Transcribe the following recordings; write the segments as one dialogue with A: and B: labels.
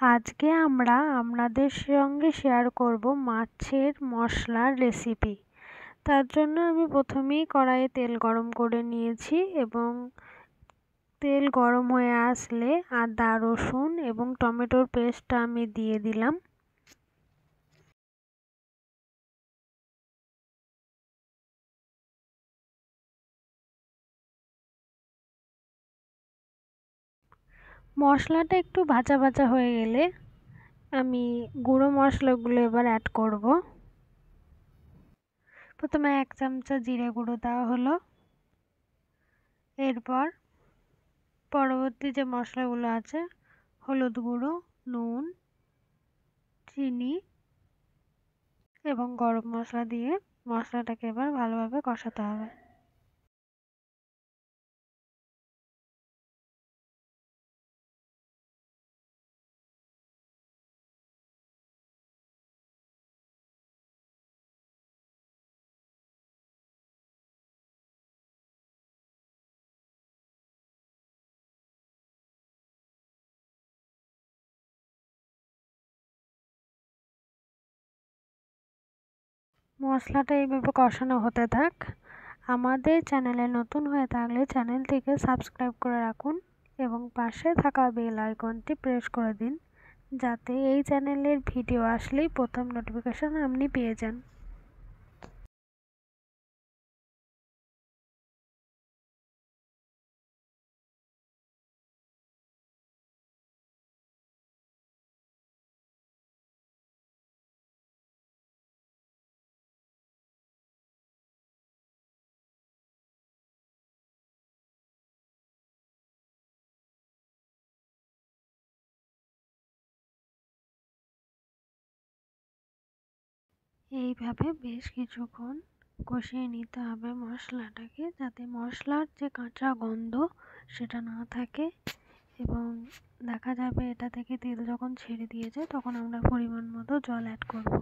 A: আজকে আমরা আপনাদের সঙ্গে শেয়ার করব মাছের মশলার রেসিপি। তার জন্য আমি প্রথমেই কড়াইয়ে তেল গরম করে নিয়েছি এবং তেল গরম হয়ে আসলে আদা, রসুন এবং টমেটোর পেস্টটা আমি দিয়ে দিলাম। মশলাটা একটু ভাজা ভাজা হয়ে গেলে আমি গুঁড়ো মশলাগুলো এবার অ্যাড করব। প্রথমে 1 চামচা জিরে গুঁড়ো দেওয়া হলো। এরপর পরবর্তী যে মশলাগুলো আছে, হলুদ গুঁড়ো, নুন, চিনি এবং গরম মশলা দিয়ে মশলাটাকে এবার ভালোভাবে কষাতে হবে। মশলাটা এইভাবে কষানো হতে থাক। আমাদের চ্যানেলে নতুন হয়ে থাকলে চ্যানেলটিকে সাবস্ক্রাইব করে রাখুন এবং পাশে থাকা বেল আইকনটি প্রেস করে দিন, যাতে এই চ্যানেলের ভিডিও আসলেই প্রথম নোটিফিকেশন আপনি পেয়ে যান। এইভাবে বেশ কিছুক্ষণ কষিয়ে নিতে হবে মশলাটাকে, যাতে মশলার যে কাঁচা গন্ধ সেটা না থাকে এবং দেখা যাবে এটা থেকে তেল যখন ছেড়ে দিয়েছে তখন আমরা পরিমাণ মতো জল অ্যাড করব।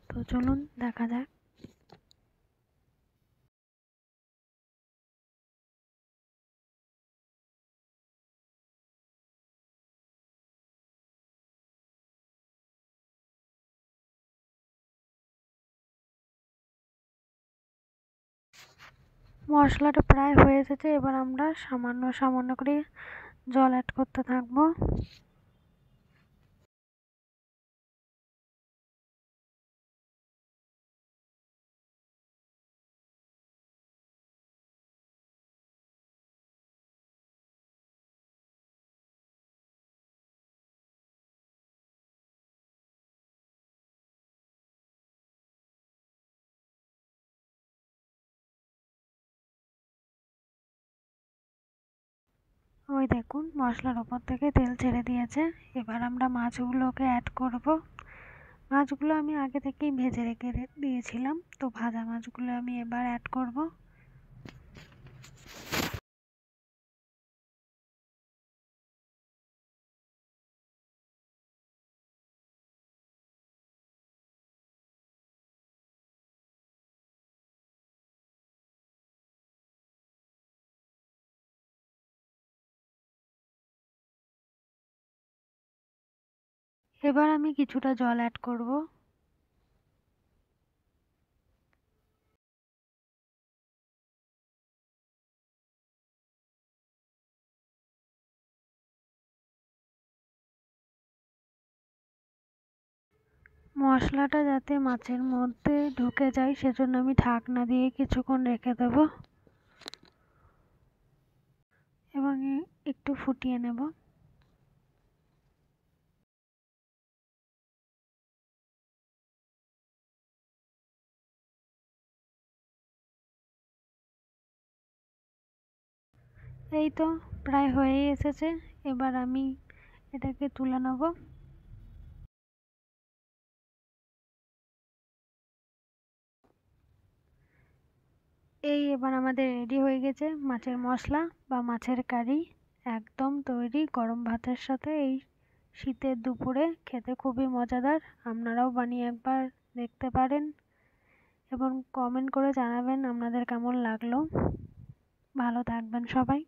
A: তো চলুন দেখা যাক। মশলাটা প্রায় হয়ে এসেছে, এবার আমরা সামান্য সামান্য করে জল অ্যাড করতে থাকবো। ওই দেখুন মশলার ওপর থেকে তেল ছেড়ে দিয়েছে। এবার আমরা মাছগুলোকে অ্যাড করব। মাছগুলো আমি আগে থেকেই ভেজে রেখে দিয়েছিলাম, তো ভাজা মাছগুলো আমি এবার অ্যাড করব। এবার আমি কিছুটা জল অ্যাড করব। মশলাটা যাতে মাছের মধ্যে ঢুকে যায় সেজন্য আমি ঢাকনা দিয়ে কিছুক্ষণ রেখে দেব এবং একটু ফুটিয়ে নেব। এই তো প্রায় হয়েই এসেছে। এবার আমি এটাকে তুলে নেব। এবার আমাদের রেডি হয়ে গেছে মাছের মশলা বা মাছের কারি, একদম তৈরি। গরম ভাতের সাথে এই শীতের দুপুরে খেতে খুবই মজাদার। আপনারাও বানিয়ে একবার দেখতে পারেন এবং কমেন্ট করে জানাবেন আপনাদের কেমন লাগলো। ভালো থাকবেন সবাই।